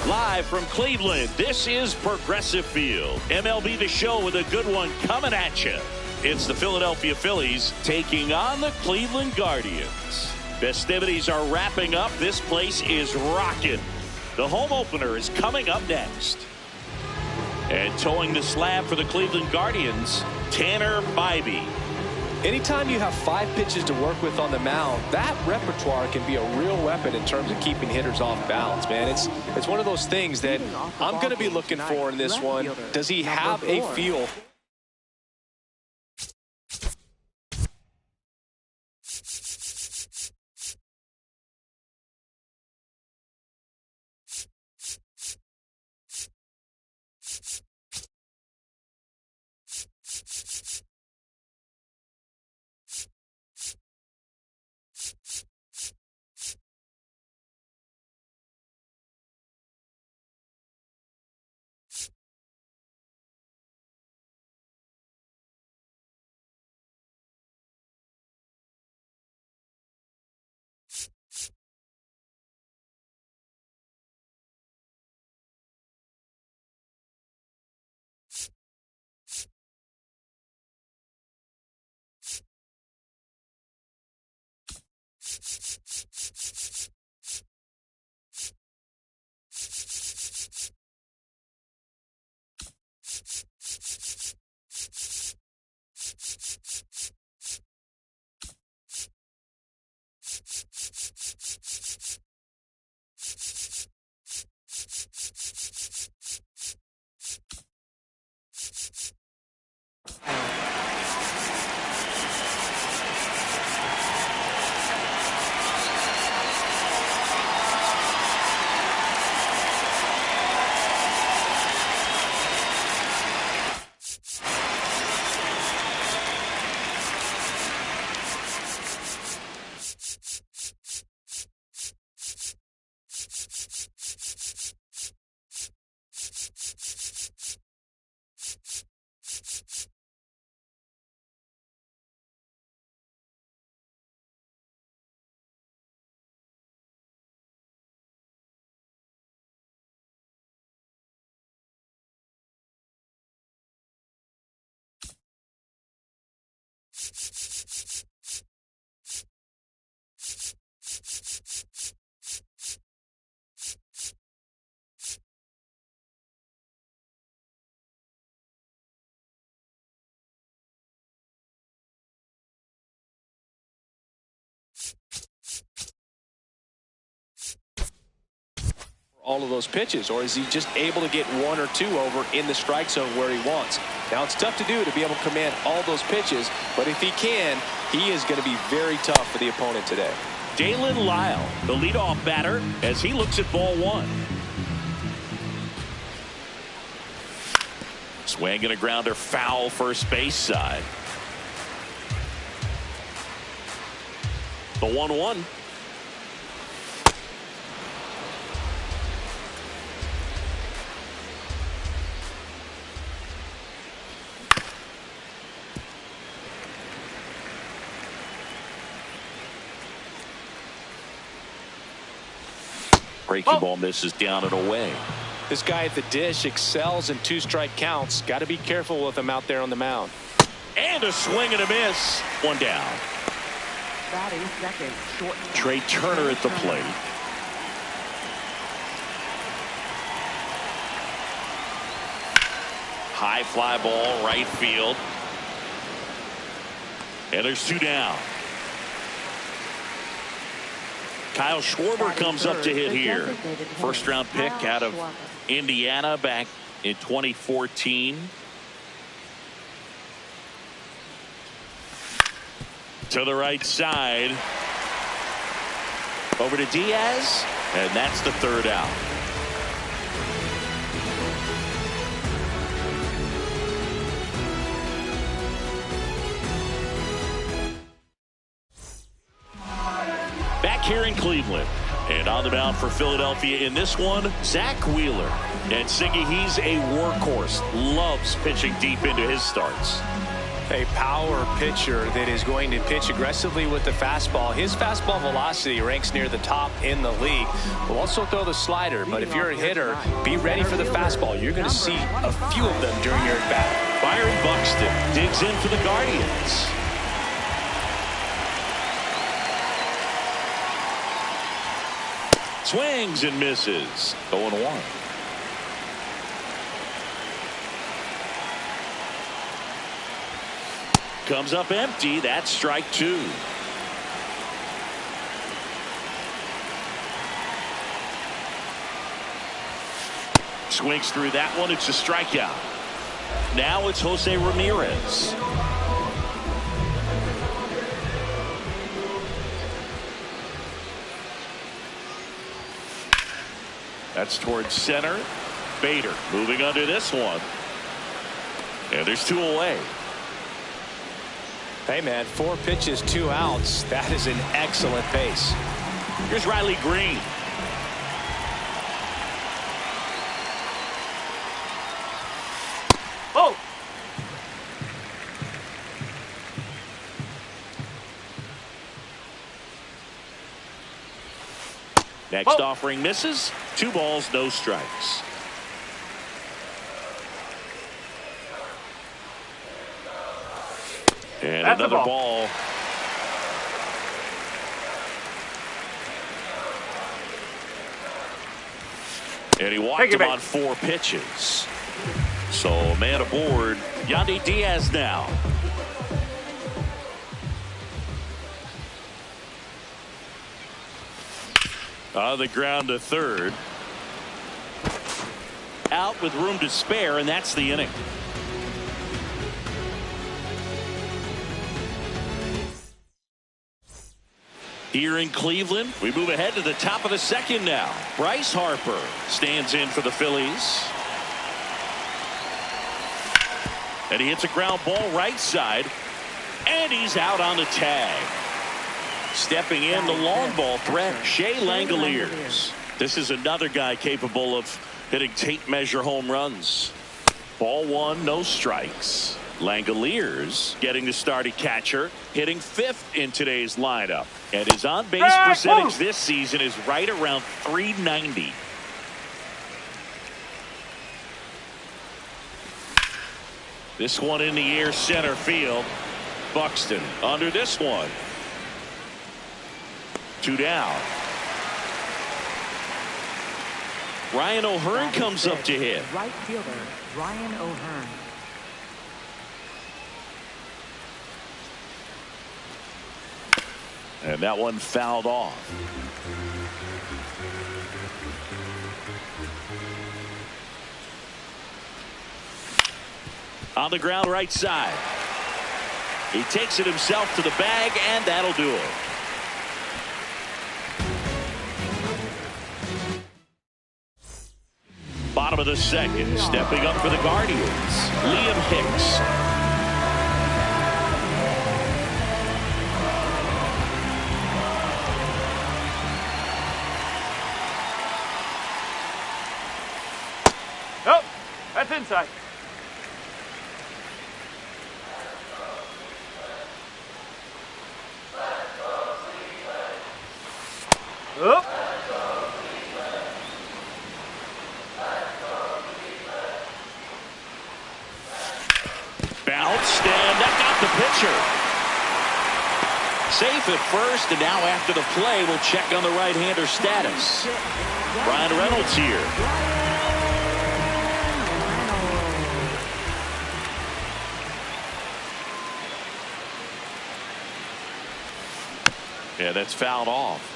Live from Cleveland, this is Progressive Field. MLB The Show with a good one coming at you. It's the Philadelphia Phillies taking on the Cleveland Guardians. Festivities are wrapping up. This place is rocking. The home opener is coming up next. And towing the slab for the Cleveland Guardians, Tanner Bibee. Anytime you have 5 pitches to work with on the mound, that repertoire can be a real weapon in terms of keeping hitters off balance, man. It's one of those things that I'm going to be looking for in this one. Does he have a feel? All of those pitches, or is he just able to get 1 or 2 over in the strike zone where he wants? Now, it's tough to do to be able to command all those pitches, but if he can, he is going to be very tough for the opponent today. Dalen Lyle, the leadoff batter, as he looks at ball 1. Swing and a grounder, foul first base side. The 1-1. Breaking ball misses down and away. This guy at the dish excels in 2-strike counts. Got to be careful with him out there on the mound. And a swing and a miss. 1 down. Batting second, short. Trey Turner at the plate. High fly ball, right field. And there's 2 down. Kyle Schwarber comes up to hit here. First round pick out of Indiana back in 2014. To the right side. Over to Diaz. And that's the 3rd out. Back here in Cleveland. And on the mound for Philadelphia in this one, Zach Wheeler. And Siggy, he's a workhorse. Loves pitching deep into his starts. A power pitcher that is going to pitch aggressively with the fastball. His fastball velocity ranks near the top in the league. Will also throw the slider, but if you're a hitter, be ready for the fastball. You're going to see a few of them during your at-bat. Byron Buxton digs in for the Guardians. Swings and misses. 0-1. Comes up empty. That's strike 2. Swings through that one. It's a strikeout. Now it's Jose Ramirez. That's towards center. Bader moving under this one. And there's 2 away. Hey, man, 4 pitches, 2 outs. That is an excellent pace. Here's Riley Green. Oh! Next offering misses. 2 balls, no strikes. And That's another ball. And he walked him on 4 pitches. So man aboard. Yandy Diaz now. On the ground to third. Out with room to spare, and that's the inning. Here in Cleveland, we move ahead to the top of the second now. Bryce Harper stands in for the Phillies. And he hits a ground ball right side. And he's out on the tag. Stepping in, the long ball threat, Shea Langoliers. This is another guy capable of hitting tape measure home runs. Ball 1, no strikes. Langoliers getting the start at catcher, hitting 5th in today's lineup. And his on-base percentage this season is right around .390. This one in the air, center field. Buxton under this one. 2 down. Ryan O'Hearn comes up to hit. Right fielder, Ryan O'Hearn. And that one fouled off. On the ground right side. He takes it himself to the bag, and that'll do it. Bottom of the second, stepping up for the Guardians, Liam Hicks. Nope, that's inside. Up. Bounced, and that got the pitcher. Safe at first, and now after the play, we'll check on the right-hander status. Brian Reynolds here. Yeah, that's fouled off.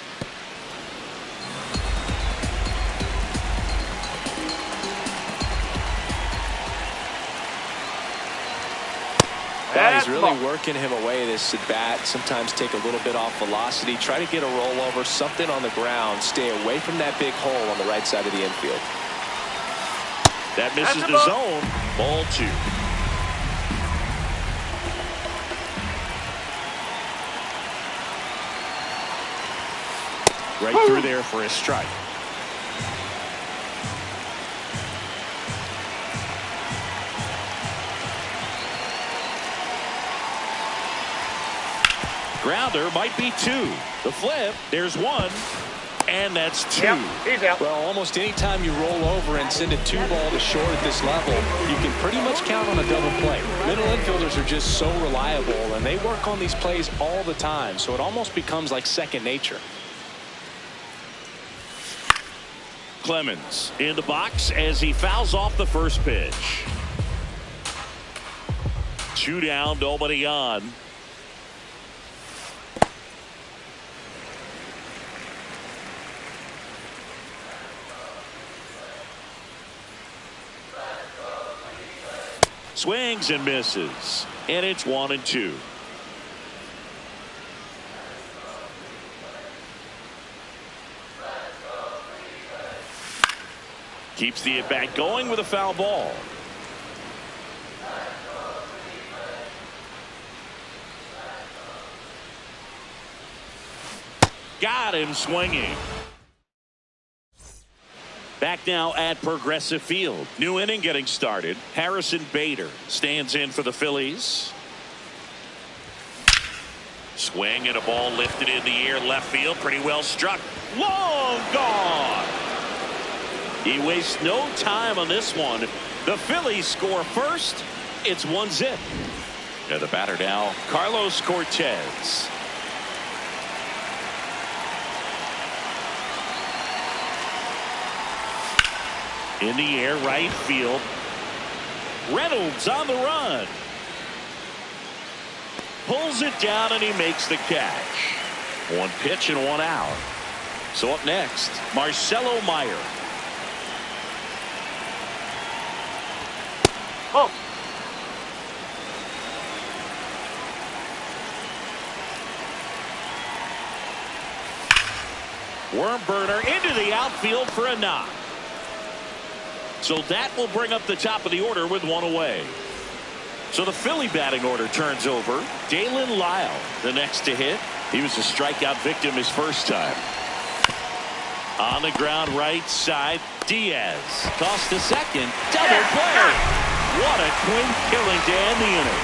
He's really working him away this at bat. Sometimes take a little bit off velocity. Try to get a rollover, something on the ground. Stay away from that big hole on the right side of the infield. That misses the zone. Ball 2. Right through there for a strike. Grounder might be 2. The flip, there's 1, and that's 2. Yep, he's out. Well, almost any time you roll over and send a 2-ball to short at this level, you can pretty much count on a double play. Middle infielders are just so reliable, and they work on these plays all the time, so it almost becomes like second nature. Clemens in the box as he fouls off the first pitch. 2 down, nobody on. Swings and misses, and it's 1-2. Keeps the at-bat going with a foul ball. Got him swinging. Back now at Progressive Field. New inning getting started. Harrison Bader stands in for the Phillies. Swing and a ball lifted in the air left field. Pretty well struck. Long gone. He wastes no time on this one. The Phillies score first. It's 1-0. And the batter now, Carlos Cortez. In the air, right field. Reynolds on the run. Pulls it down and he makes the catch. 1 pitch and 1 out. So up next, Marcelo Meyer. Oh. Worm burner into the outfield for a knock. So that will bring up the top of the order with 1 away. So the Philly batting order turns over. Dalen Lyle, the next to hit. He was a strikeout victim his first time. On the ground right side, Diaz. Toss to second. Double play. What a clean killing to end the inning.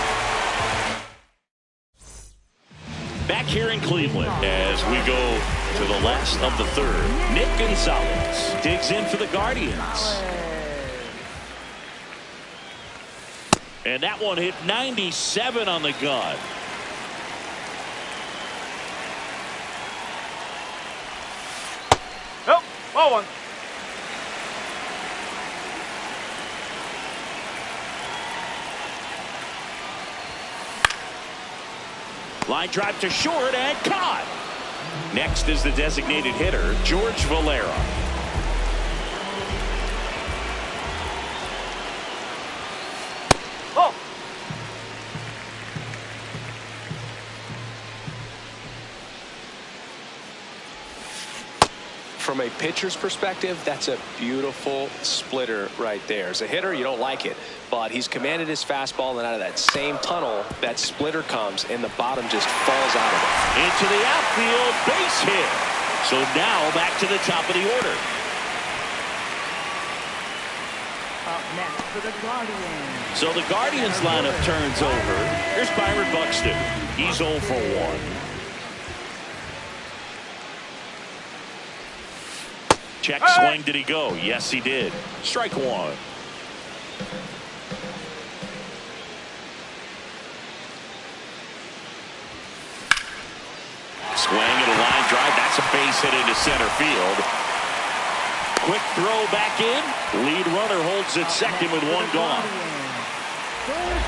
Back here in Cleveland as we go to the last of the third. Nick Gonzalez digs in for the Guardians. And that one hit 97 on the gun. Oh, ball 1. Line drive to short and caught. Next is the designated hitter, George Valera. Oh. From a pitcher's perspective, that's a beautiful splitter right there. As a hitter, you don't like it, but he's commanded his fastball, and out of that same tunnel, that splitter comes, and the bottom just falls out of it. Into the outfield, base hit. So now back to the top of the order. Up next for the Guardians. So the Guardians lineup turns over. Here's Byron Buxton. He's 0 for 1. Check swing. Did he go? Yes, he did. Strike 1. Swing and a line drive. That's a base hit into center field. Quick throw back in. Lead runner holds at second with 1 gone.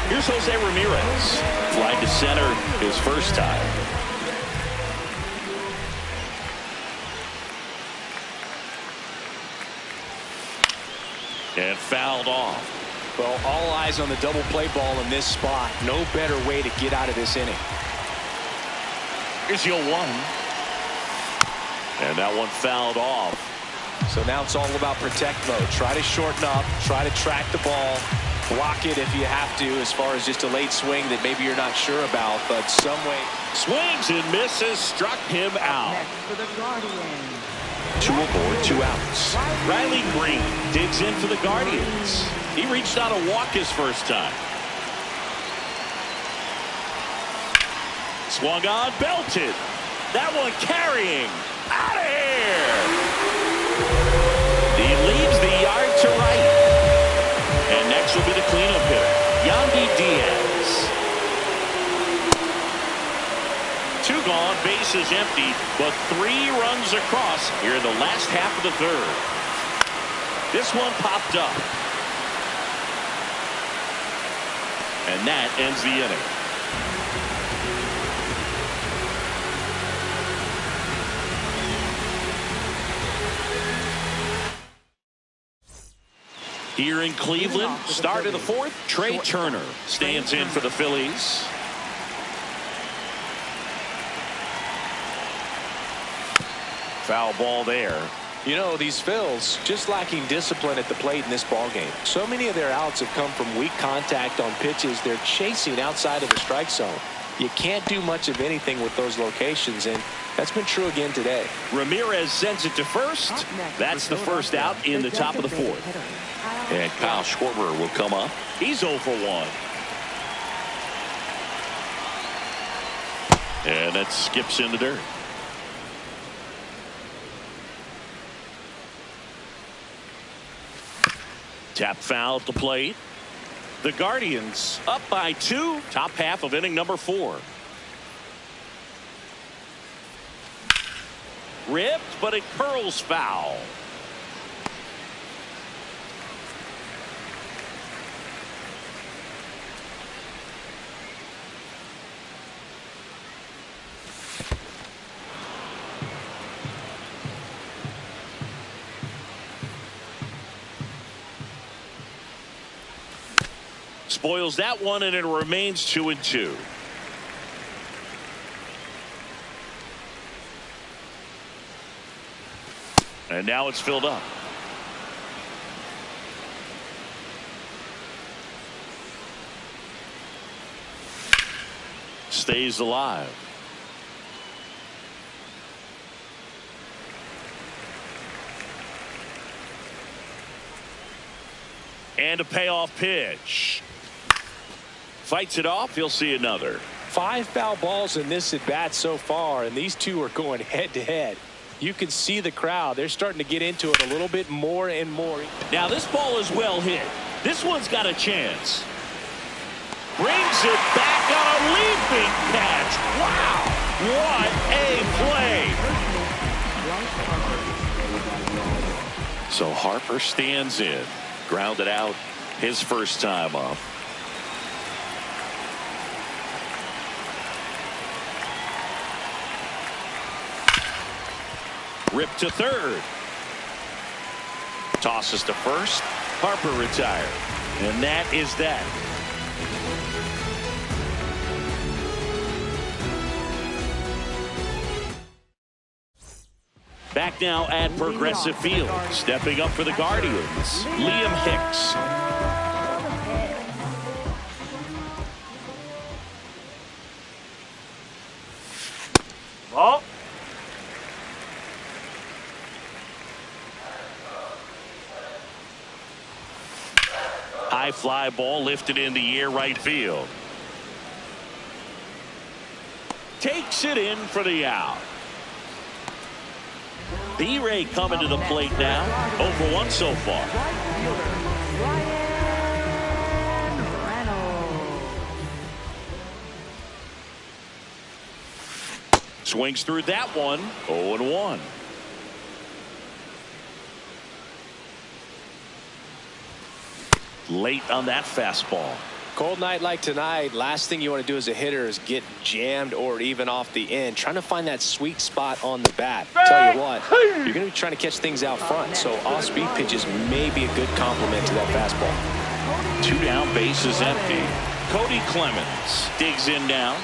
Here's Jose Ramirez. Fly to center his first time. And fouled off. Well, all eyes on the double play ball in this spot. No better way to get out of this inning. Here's your 1. And that one fouled off. So now it's all about protect mode. Try to shorten up. Try to track the ball. block it if you have to, as far as just a late swing that maybe you're not sure about, but some way. Swings and misses, struck him out. Next for the Guardians. 2 aboard, 2 outs. Riley Green digs in for the Guardians. He reached out a walk his first time. Swung on, belted. That one carrying. Out of here. He leaves the yard to right. And next will be the cleanup hitter, Yandy Diaz. 2 gone, bases empty, but 3 runs across here in the last half of the 3rd. This one popped up. And that ends the inning. Here in Cleveland, start of the 4th, Trey Turner stands in for the Phillies. Foul ball there. You know, these Phils just lacking discipline at the plate in this ballgame. So many of their outs have come from weak contact on pitches they're chasing outside of the strike zone. You can't do much of anything with those locations, and that's been true again today. Ramirez sends it to first. That's the first out in the top of the 4th. And Kyle Schwarber will come up. He's 0 for 1. And that skips in the dirt. Tap foul at the plate. The Guardians up by 2. Top half of inning number 4. Ripped, but it curls foul. Spoils that one, and it remains 2-2. And now it's filled up. Stays alive. And a payoff pitch. Fights it off. He'll see another. 5 foul balls in this at bat so far, and these two are going head to head. You can see the crowd. They're starting to get into it a little bit more and more. Now this ball is well hit. This one's got a chance. Brings it back on a leaping catch. Wow. What a play. So Harper stands in. Grounded out his first time up. Ripped to third. Tosses to first. Harper retired. And that is that. Back now at Progressive Field. Stepping up for the Guardians, Liam Hicks. Ball. High fly ball lifted in the air, right field. Takes it in for the out. B-Ray coming to the plate now. 0 for 1 so far. Swings through that one. 0-1. Late on that fastball. Cold night like tonight, last thing you want to do as a hitter is get jammed or even off the end. Trying to find that sweet spot on the bat. Tell you what, you're going to be trying to catch things out front, so off-speed pitches may be a good complement to that fastball. 2 down, bases empty. Cody Clemens digs in now.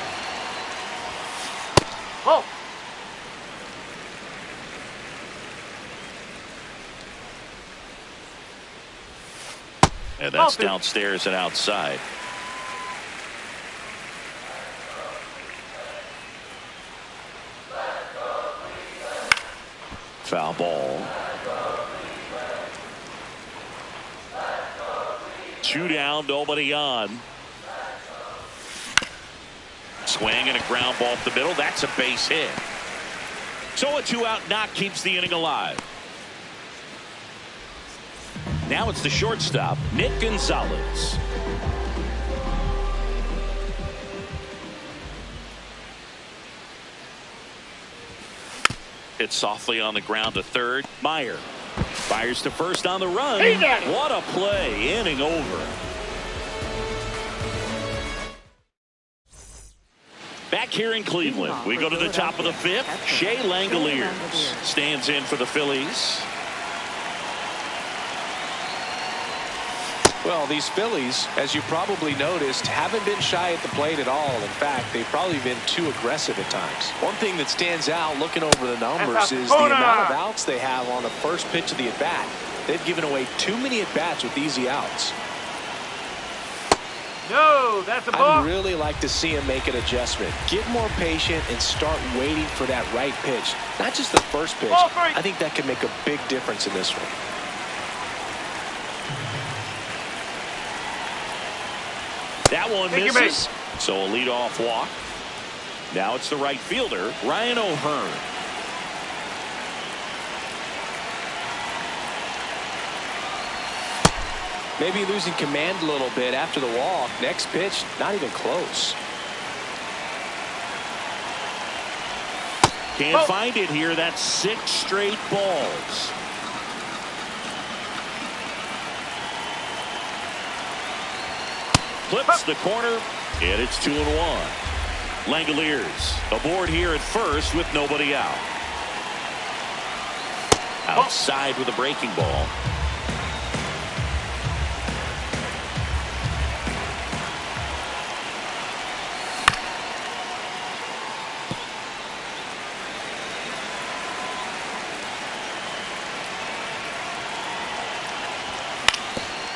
Oh. And that's downstairs and outside. Foul ball. 2 down, nobody on. Swing and a ground ball up the middle. That's a base hit. So a 2-out knock keeps the inning alive. Now it's the shortstop, Nick Gonzalez. Hit softly on the ground to third. Meyer fires to first on the run. What a play. Inning over. Back here in Cleveland, we go to the top of the 5th. Shea Langoliers stands in for the Phillies. Well, these Phillies, as you probably noticed, haven't been shy at the plate at all. In fact, they've probably been too aggressive at times. One thing that stands out looking over the numbers is the amount of outs they have on the first pitch of the at-bat. They've given away too many at-bats with easy outs. No, that's a ball. I'd really like to see him make an adjustment. Get more patient and start waiting for that right pitch. Not just the first pitch. I think that could make a big difference in this one. That one misses. So a leadoff walk. Now it's the right fielder, Ryan O'Hearn. Maybe losing command a little bit after the walk. Next pitch, not even close. Can't find it here. That's 6 straight balls. Flips the corner, and it's 2-1. Langoliers aboard here at first with nobody out. Outside with a breaking ball.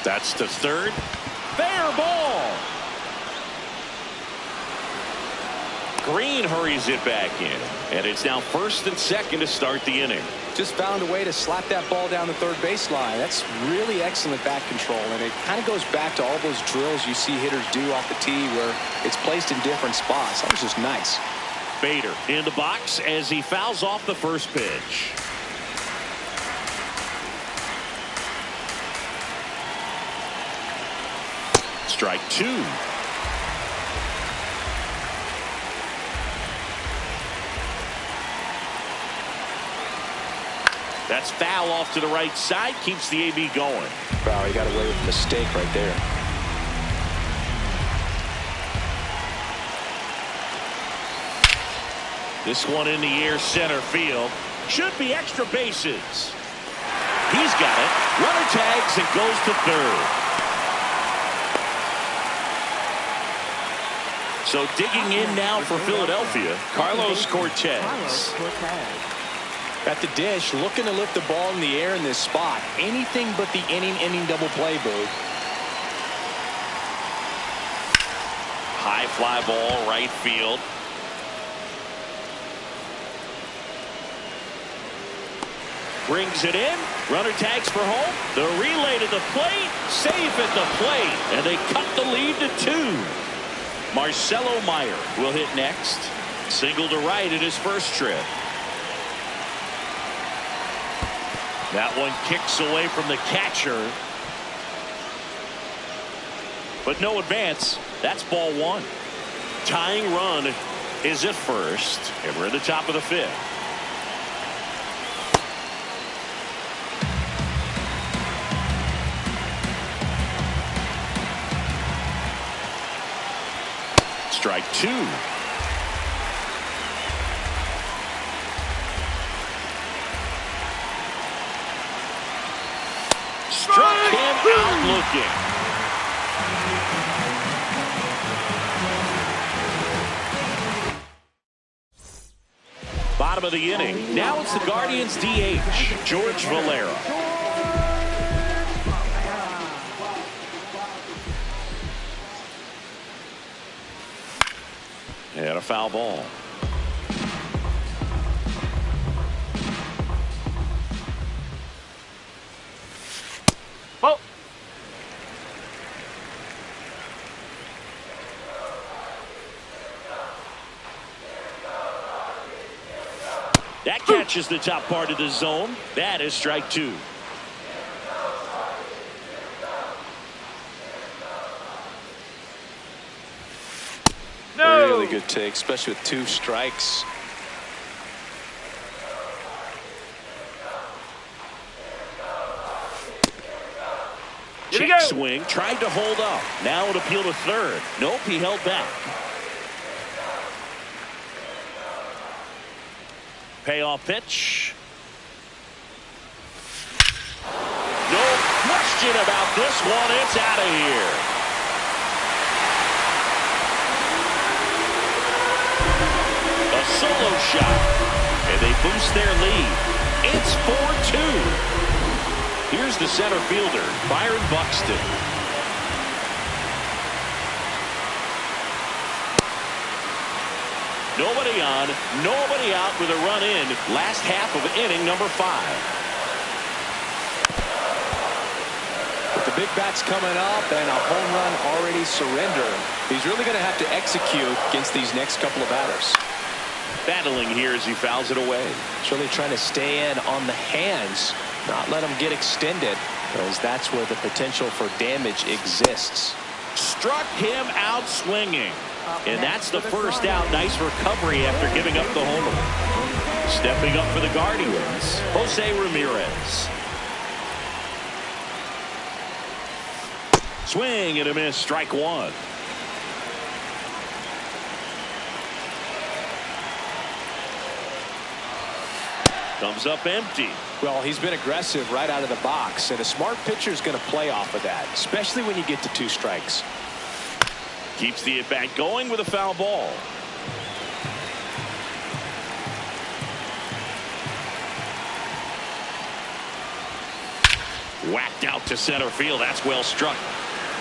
That's to third. Fair ball. Green hurries it back in, and it's now first and second to start the inning. Just found a way to slap that ball down the third baseline. That's really excellent bat control, and it kind of goes back to all those drills you see hitters do off the tee where it's placed in different spots. That was just nice. Bader in the box as he fouls off the first pitch. Strike 2. That's foul off to the right side. Keeps the AB going. Wow, he got away with a mistake right there. This one in the air center field. Should be extra bases. He's got it. Runner tags and goes to third. So digging in now for Philadelphia, Carlos Cortez. At the dish, looking to lift the ball in the air in this spot. Anything but the inning double play, Boo. High fly ball, right field. Brings it in. Runner tags for home. The relay to the plate. Safe at the plate. And they cut the lead to 2. Marcelo Meyer will hit next. Single to right in his first trip. That one kicks away from the catcher. But no advance. That's ball 1. Tying run is at first. And we're at the top of the 5th. Strike 2. Struck him out looking. Bottom of the inning. Now it's the Guardians DH, George Valera. And a foul ball. Ball. That catches the top part of the zone. That is strike two. No. Really good take, especially with 2 strikes. Here we Check go. swing, tried to hold up. Now an appeal to third. Nope, he held back. Payoff pitch. No question about this one. It's out of here. A solo shot. And they boost their lead. It's 4-2. Here's the center fielder, Byron Buxton. Nobody on, nobody out with a run in. Last half of inning number 5. With the big bats coming up and a home run already surrendered, he's really going to have to execute against these next couple of batters. Battling here as he fouls it away. He's really trying to stay in on the hands, not let them get extended, because that's where the potential for damage exists. Struck him out swinging. And that's the first out. Nice recovery after giving up the homer. Stepping up for the Guardians, Jose Ramirez. Swing and a miss, strike one. Comes up empty. Well, he's been aggressive right out of the box, and a smart pitcher is going to play off of that, especially when you get to 2 strikes. Keeps the at-bat going with a foul ball. Whacked out to center field. That's well struck.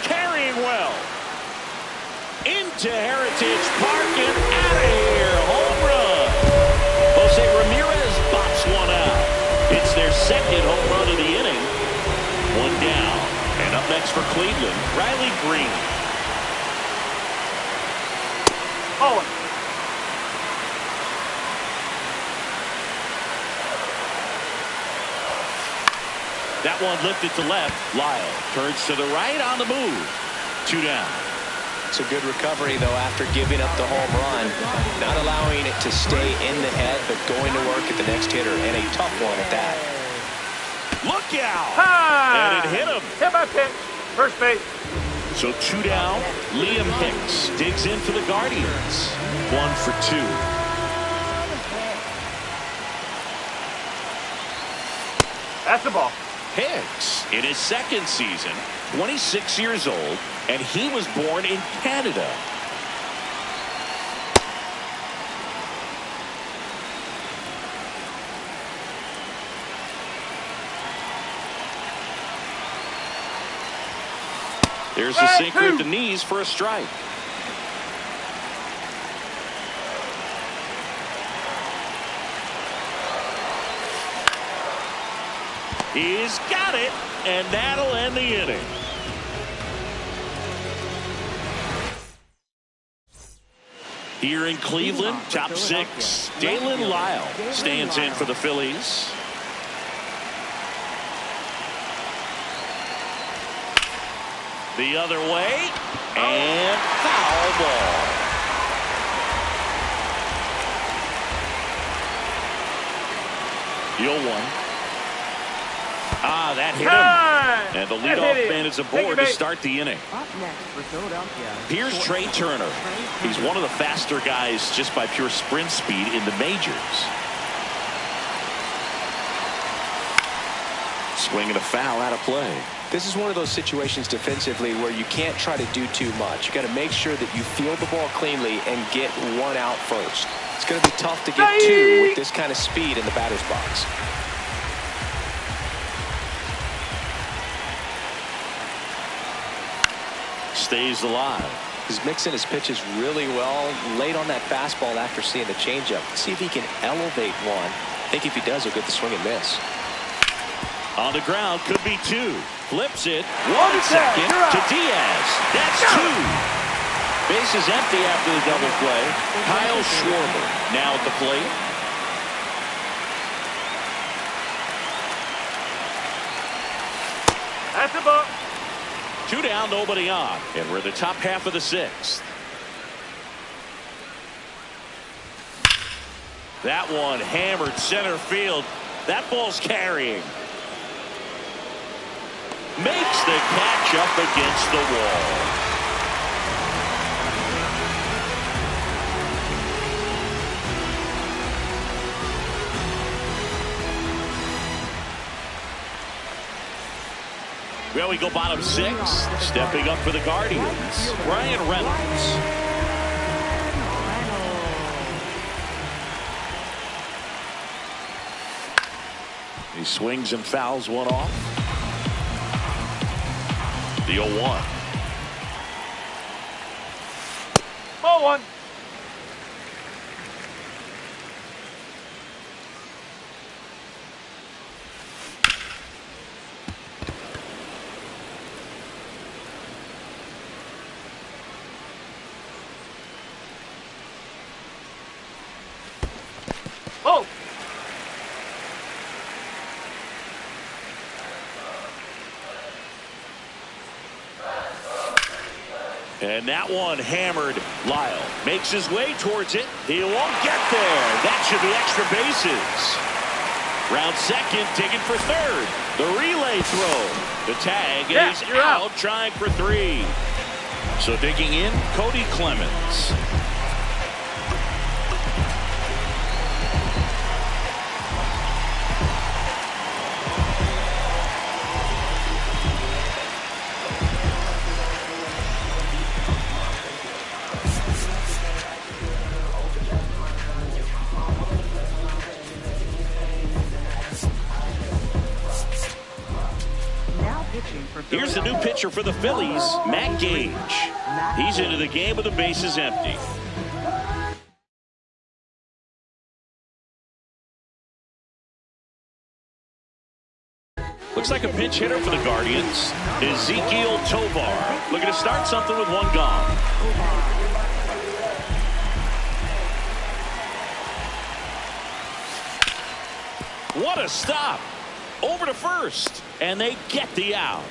Carrying well. Into Heritage Park and out of here. Home run. Jose Ramirez bops one out. It's their second home run of the inning. One down. And up next for Cleveland, Riley Green. Oh. That one lifted to left. Lyle turns to the right on the move. 2 down. It's a good recovery, though, after giving up the home run. Not allowing it to stay in the head, but going to work at the next hitter, and a tough one at that. Look out! Ha! And it hit him. Hit by pitch. First base. So 2 down. Liam Hicks digs in for the Guardians. 1 for 2. That's the ball. Hicks in his second season, 26 years old, and he was born in Canada. There's a sinker at the knees for a strike. He's got it, and that'll end the inning. Here in Cleveland, top 6, Dalen Lyle stands in for the Phillies. The other way, and foul ball. You'll one. Ah, that hit him. And the leadoff man is aboard to start the inning. Up next for Philadelphia. Here's Trey Turner. He's one of the faster guys just by pure sprint speed in the majors. Swinging a foul out of play. This is one of those situations defensively where you can't try to do too much. You got to make sure that you field the ball cleanly and get 1 out first. It's going to be tough to get 2 with this kind of speed in the batter's box. Stays alive. He's mixing his pitches really well. Late on that fastball after seeing the changeup. See if he can elevate one. I think if he does, he'll get the swing and miss. On the ground, could be two. Flips it. 1 second to Diaz. That's two. Bases empty after the double play. Kyle Schwarber now at the plate. That's a ball. 2 down, nobody on. And we're in the top half of the 6th. That one hammered center field. That ball's carrying. Makes the catch up against the wall. Well, we go bottom 6. Stepping up for the Guardians, Bryan Reynolds. He swings and fouls one off. The 0-1. Ball 1. Oh. And that one hammered. Lyle makes his way towards it. He won't get there. That should be extra bases. Round second, digging for third. The relay throw. The tag, and he's out trying for 3. So digging in, Cody Clemens. Here's the new pitcher for the Phillies, Matt Gage. He's into the game with the bases empty. Looks like a pinch hitter for the Guardians, Ezequiel Tovar. Looking to start something with 1 gone. What a stop. Over to first, and they get the out.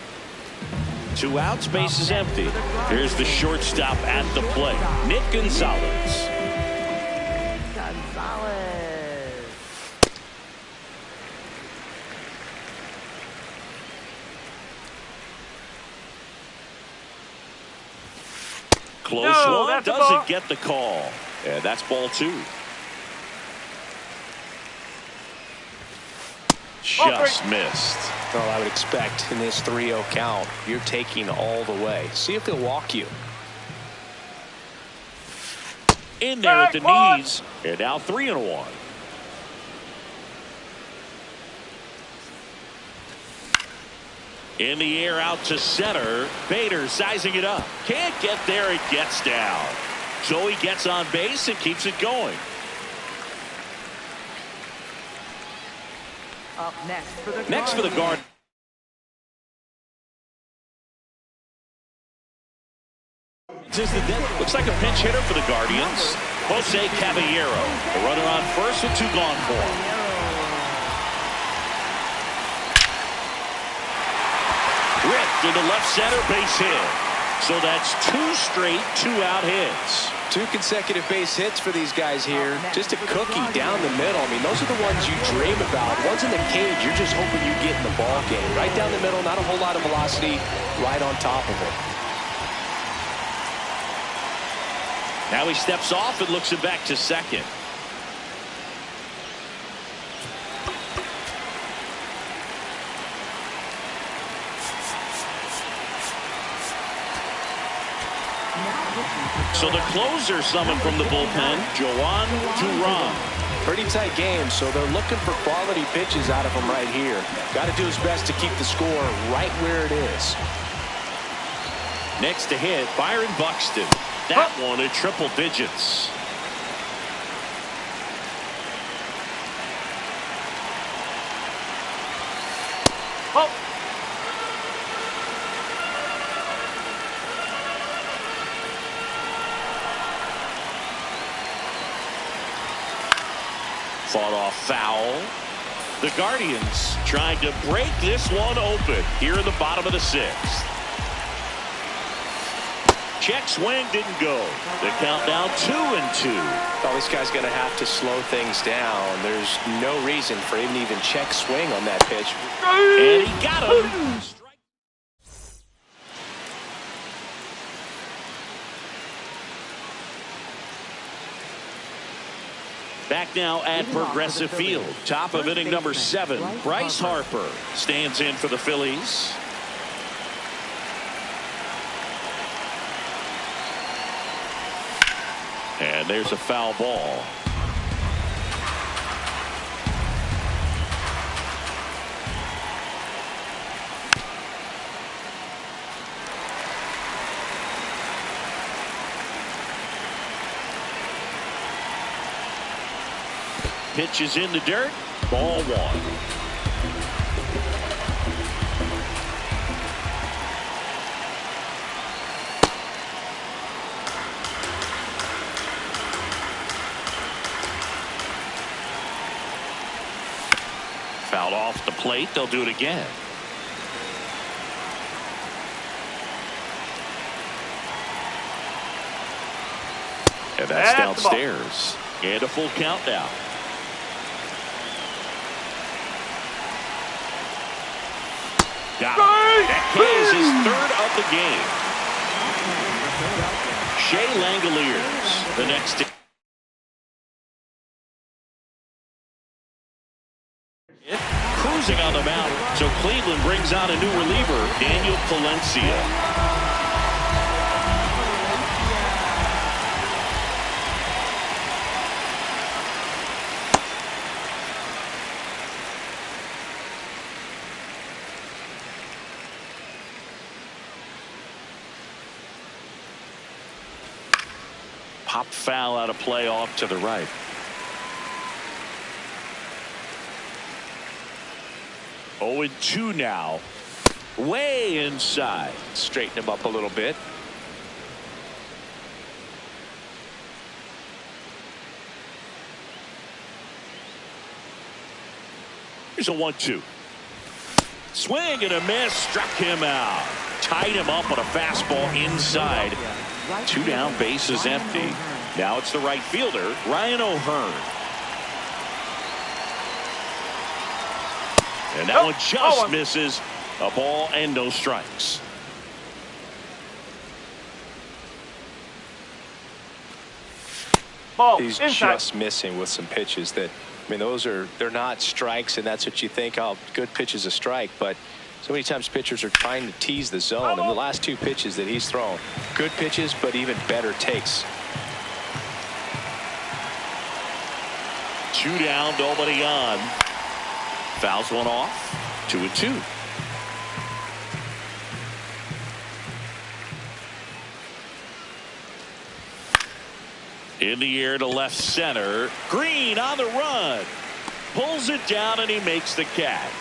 2 outs, base is empty. Here's the shortstop at the plate, Nick Gonzalez. Close one, doesn't get the call. And that's ball 2. Just missed. Well, I would expect in this 3-0 count, you're taking all the way. See if they'll walk you. In there at the knees. And now 3-1. In the air out to center. Bader sizing it up. Can't get there. It gets down. So he gets on base and keeps it going. Up next for the Guard. Looks like a pinch hitter for the Guardians, Jose Caballero. The runner on first with 2 gone for him. Ripped into left center, base hit. So that's 2 straight 2-out hits. 2 consecutive base hits for these guys here. Just a cookie down the middle. I mean, those are the ones you dream about. Ones in the cage, you're just hoping you get in the ball game. Right down the middle, not a whole lot of velocity, right on top of it. Now he steps off and looks it back to second. So the closer summoned from the bullpen, Jhoan Duran. Pretty tight game, so they're looking for quality pitches out of him right here. Got to do his best to keep the score right where it is. Next to hit, Byron Buxton. that one at triple digits. Oh. Fought off foul. The Guardians trying to break this one open here in the bottom of the sixth. Check swing didn't go. The count now 2-2. Oh, this guy's going to have to slow things down. There's no reason for him to even check swing on that pitch. And he got him. Back now at Progressive Field. Top of inning number 7. Bryce Harper stands in for the Phillies. And there's a foul ball. Pitch is in the dirt. Ball 1. Fouled off the plate. They'll do it again. And that's downstairs. And a full count now. Got it. That is his 3rd of the game. Shea Langoliers, the next. Cruising on the mound, so Cleveland brings on a new reliever, Daniel Palencia. Pop foul out of play off to the right. Oh, 2 now. Way inside. Straighten him up a little bit. Here's a 1-2. Swing and a miss. Struck him out. Tied him up on a fastball inside. 2 down, base is empty. Now it's the right fielder, Ryan O'Hearn. And that one just misses. A ball and no strikes. Ball. He's inside. just missing with some pitches that, I mean, they're not strikes, and that's what you think, oh, good pitch is a strike, but so many times pitchers are trying to tease the zone, and the last 2 pitches that he's thrown, good pitches, but even better takes. 2 down, nobody on. Fouls one off. 2-2. In the air to left center. Green on the run. Pulls it down and he makes the catch.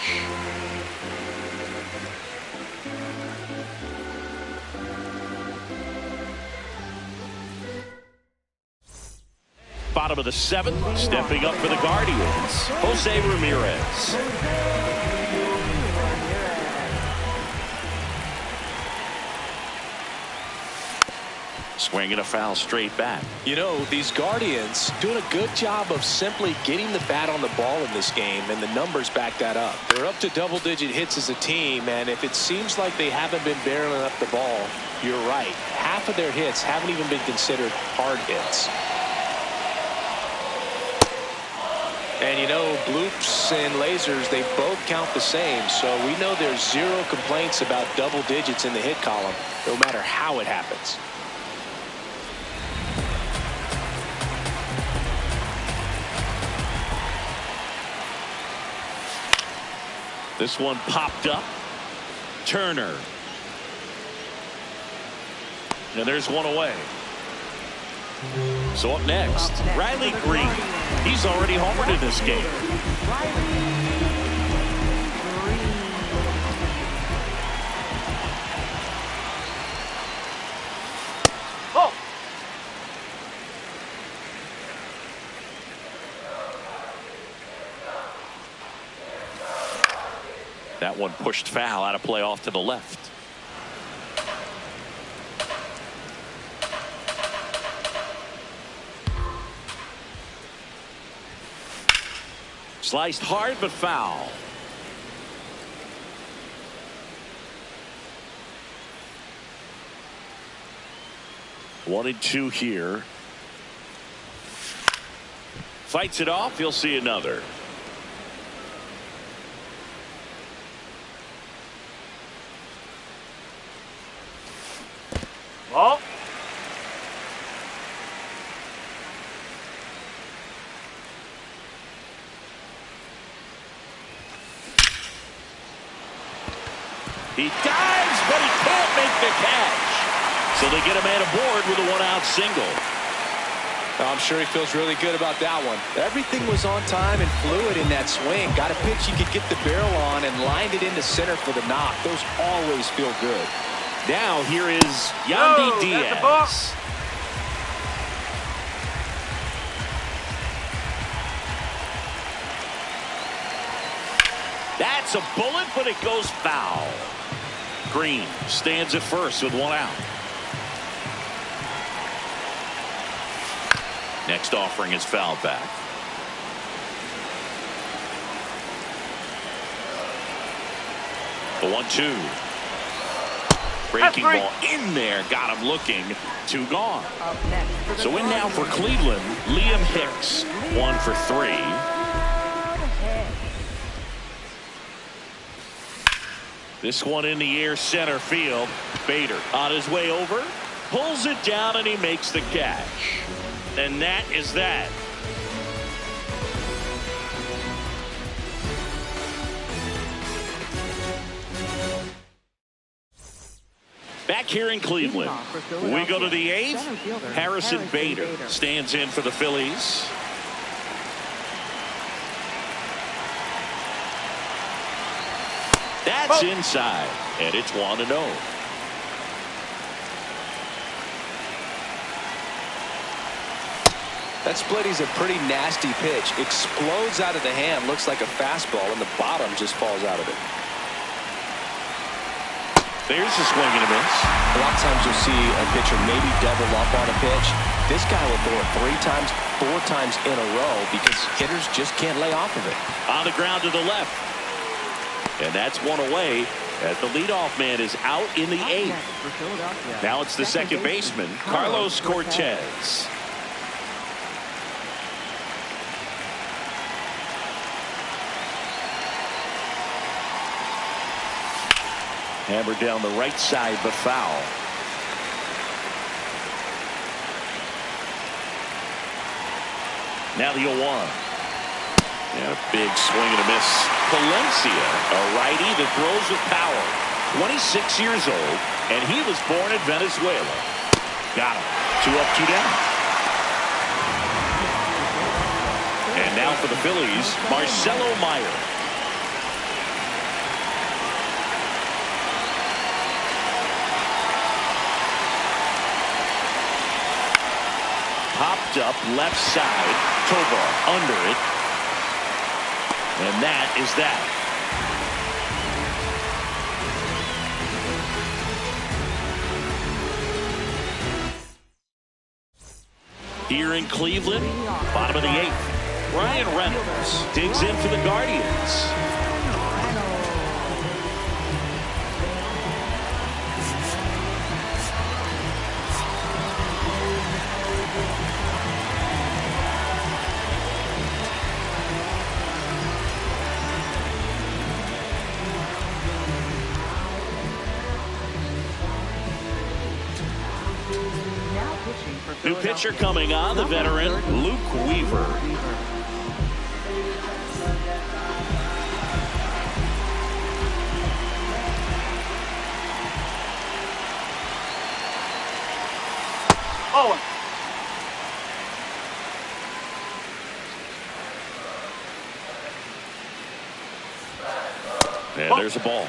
Bottom of the 7th, stepping up for the Guardians, Jose Ramirez. Swinging a foul straight back. You know, these Guardians doing a good job of simply getting the bat on the ball in this game, and the numbers back that up. They're up to double-digit hits as a team, and if it seems like they haven't been barreling up the ball, you're right. Half of their hits haven't even been considered hard hits. And you know, bloops and lasers, they both count the same, so we know there's 0 complaints about double digits in the hit column, no matter how it happens. This one popped up. Turner. And there's one away. So up next, Riley Green. He's already homered in this game. Oh! That one pushed foul out of play off to the left. Sliced hard but foul. One and two here. Fights it off. He'll see another. Oh! He dives, but he can't make the catch. So they get a man aboard with a one-out single. I'm sure he feels really good about that one. Everything was on time and fluid in that swing. Got a pitch he could get the barrel on and lined it into center for the knock. Those always feel good. Now here is Yandy Whoa, Diaz. that's a ball. That's a bullet, but it goes foul. Green stands at first with one out. Next offering is fouled back. The 1-2. Breaking ball in there. Got him looking. Two gone. So in now for Cleveland, Liam Hicks. 1 for 3. This one in the air center field. Bader on his way over. Pulls it down and he makes the catch. And that is that. Back here in Cleveland, we go to the 8th. Harrison Bader stands in for the Phillies. That's inside, and it's 1-0. That split is a pretty nasty pitch. Explodes out of the hand. Looks like a fastball, and the bottom just falls out of it. There's a swing and a miss. A lot of times you'll see a pitcher maybe double up on a pitch. This guy will throw it 3 times, 4 times in a row because hitters just can't lay off of it. On the ground to the left. And that's one away as the leadoff man is out in the 8th. Now it's the second baseman, Carlos Cortez. Hammered down the right side, but foul. Now the 0-1. And a big swing and a miss. Valencia, a righty that throws with power. 26 years old, and he was born in Venezuela. Got him. 2 up, 2 down. And now for the Phillies, Marcelo Meyer. Popped up left side. Tovar under it. And that is that. Here in Cleveland, bottom of the 8th. Ryan Reynolds digs in for the Guardians. New pitcher coming on, the veteran Luke Weaver. Oh. And there's a ball.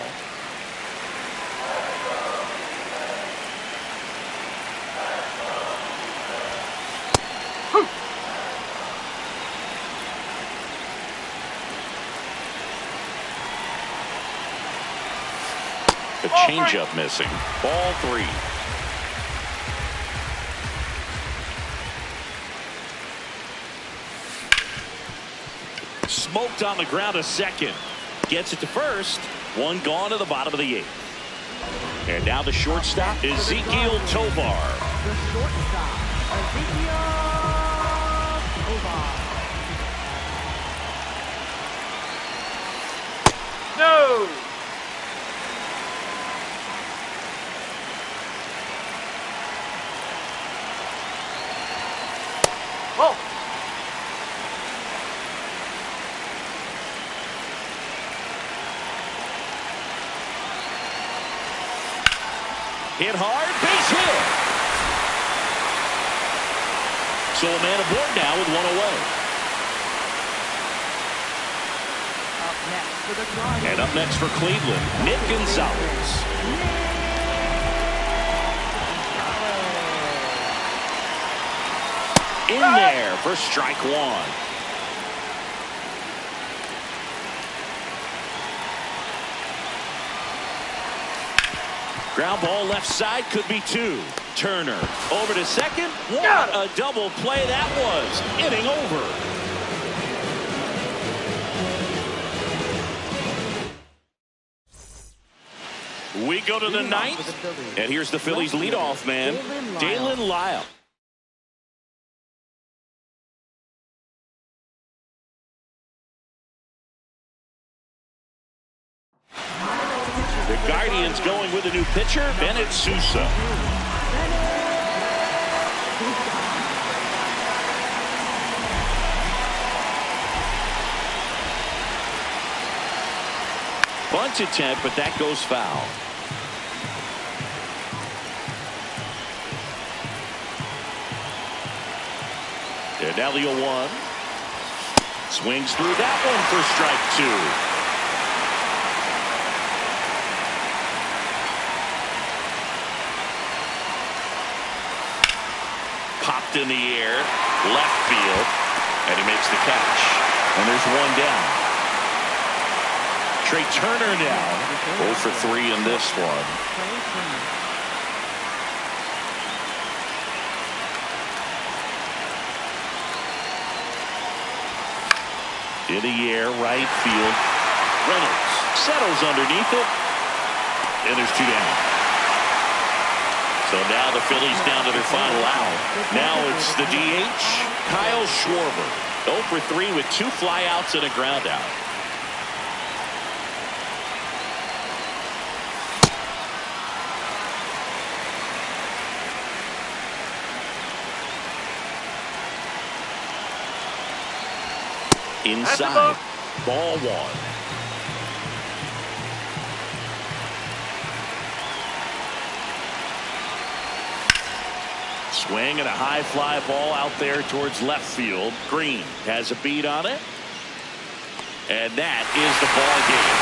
The changeup missing. Ball 3. Smoked on the ground a second. Gets it to first. One gone to the bottom of the 8th. And now the shortstop, Ezequiel Tovar. The shortstop, Ezequiel Tovar. No. Oh. Hit hard, base hit. So a man aboard now with one away. Up next for the Guardians. And up next for Cleveland, Nick Gonzalez. In there for strike 1. Ground ball left side, could be 2. Turner over to second. What a double play that was. Inning over. We go to the 9th. And here's the Phillies leadoff man, Dalen Lyle. The Guardians going with a new pitcher, Bennett Sousa. Bunt attempt, but that goes foul. And now the 0-1. Swings through that one for strike 2. Popped in the air, left field, and he makes the catch. And there's one down. Trey Turner now 0 for 3 in this one. In the air, right field. Reynolds settles underneath it, and there's 2 down. So now the Phillies down to their final out. Now it's the DH, Kyle Schwarber. 0 for 3 with 2 flyouts and a ground out. Inside, ball 1. Swing and a high fly ball out there towards left field. Green has a beat on it. And that is the ball game.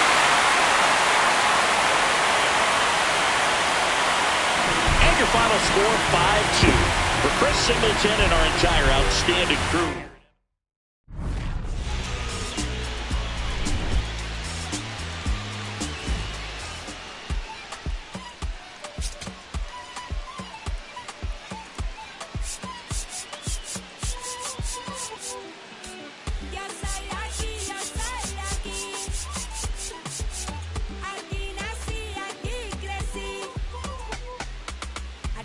And your final score 5-2. For Chris Singleton and our entire outstanding crew.